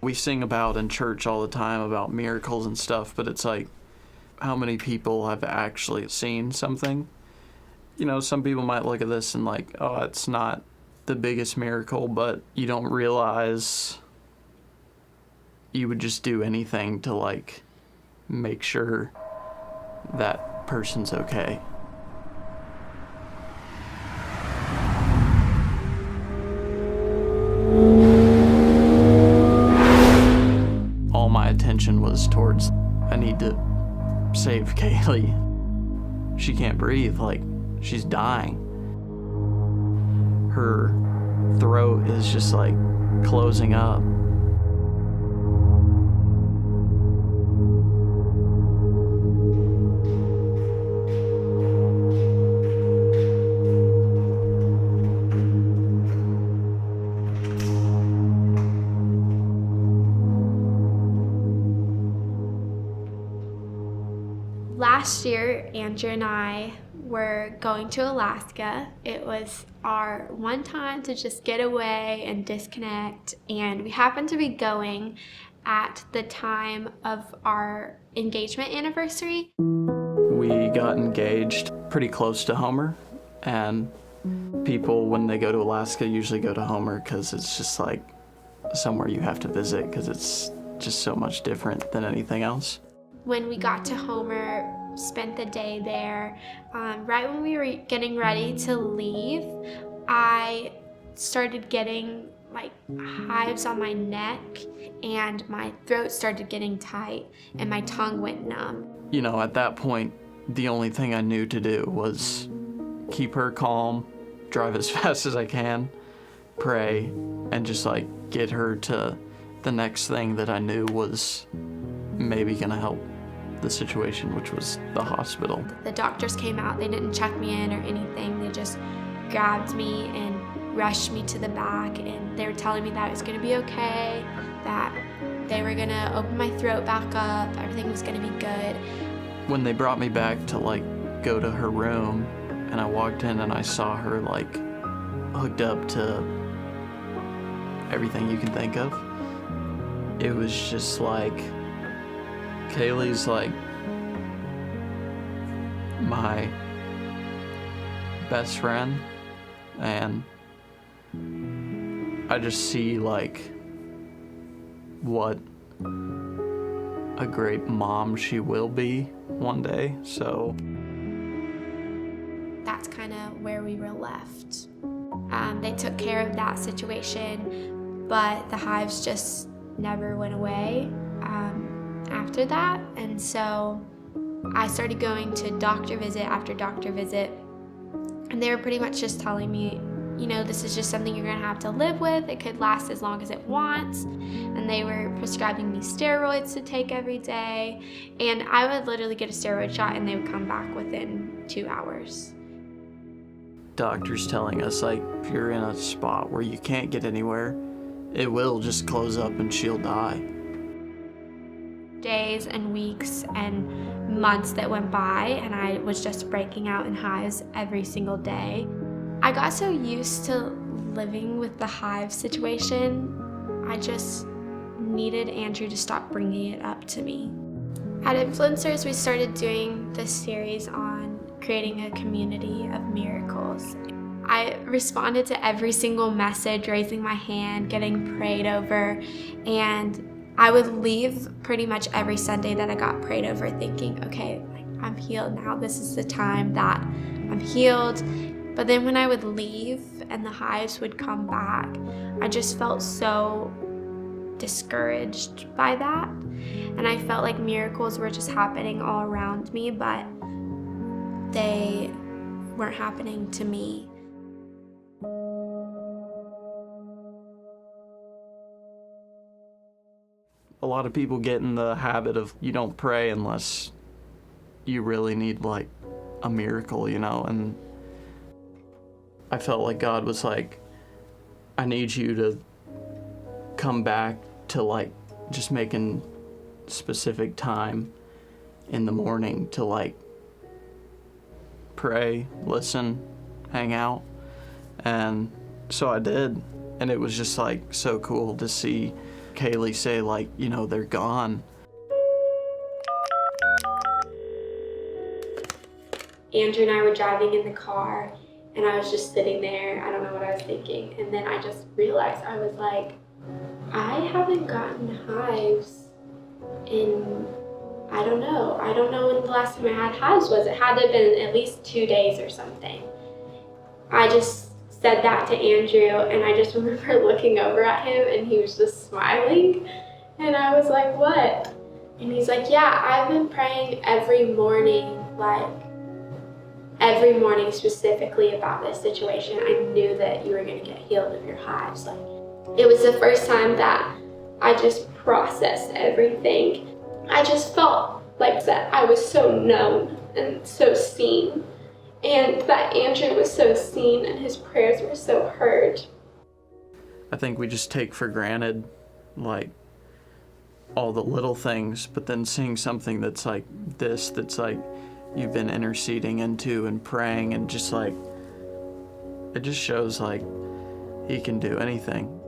We sing about in church all the time about miracles and stuff, but it's like, how many people have actually seen something? You know, some people might look at this and like, oh, it's not the biggest miracle, but you don't realize you would just do anything to like make sure that person's okay. All my attention was towards, I need to save Kailey. She can't breathe, like she's dying. Her throat is just like closing up. Last year, Andrew and I were going to Alaska. It was our one time to just get away and disconnect, and we happened to be going at the time of our engagement anniversary. We got engaged pretty close to Homer, and people, when they go to Alaska, usually go to Homer because it's just like somewhere you have to visit because it's just so much different than anything else. When we got to Homer, spent the day there, right when we were getting ready to leave, I started getting like hives on my neck and my throat started getting tight and my tongue went numb. You know, at that point, the only thing I knew to do was keep her calm, drive as fast as I can, pray, and just like get her to the next thing that I knew was maybe gonna help the situation, which was the hospital. The doctors came out, they didn't check me in or anything, they just grabbed me and rushed me to the back, and they were telling me that it was gonna be okay, that they were gonna open my throat back up, everything was gonna be good. When they brought me back to like go to her room, and I walked in and I saw her like hooked up to everything you can think of, it was just like, Kailey's like my best friend, and I just see like what a great mom she will be one day, so that's kind of where we were left. They took care of that situation, but the hives just never went away after that, and so I started going to doctor visit after doctor visit, and they were pretty much just telling me, you know, this is just something you're gonna have to live with, it could last as long as it wants, and they were prescribing me steroids to take every day, and I would literally get a steroid shot and they would come back within 2 hours. Doctors telling us like, if you're in a spot where you can't get anywhere, it will just close up and she'll die. Days and weeks and months that went by, and I was just breaking out in hives every single day. I got so used to living with the hive situation, I just needed Andrew to stop bringing it up to me. At Influencers, we started doing this series on creating a community of miracles. I responded to every single message, raising my hand, getting prayed over, and I would leave pretty much every Sunday that I got prayed over thinking, okay, like, I'm healed now. This is the time that I'm healed. But then when I would leave and the hives would come back, I just felt so discouraged by that. And I felt like miracles were just happening all around me, but they weren't happening to me. A lot of people get in the habit of you don't pray unless you really need like a miracle, you know, and I felt like God was like, I need you to come back to like just making specific time in the morning to like pray, listen, hang out. And so I did, and it was just like so cool to see Kailey say, like, you know, they're gone. Andrew and I were driving in the car, and I was just sitting there. I don't know what I was thinking. And then I just realized, I was like, I haven't gotten hives in, I don't know when the last time I had hives was. It had to have been at least 2 days or something. I just said that to Andrew, and I just remember looking over at him, and he was just smiling. And I was like, what? And he's like, yeah, I've been praying every morning, specifically about this situation. I knew that you were going to get healed of your hives. Like, it was the first time that I just processed everything. I just felt like that I was so known and so seen, and that Andrew was so seen and his prayers were so heard. I think we just take for granted, like, all the little things, but then seeing something that's like this, that's like you've been interceding into and praying, and just like, it just shows like he can do anything.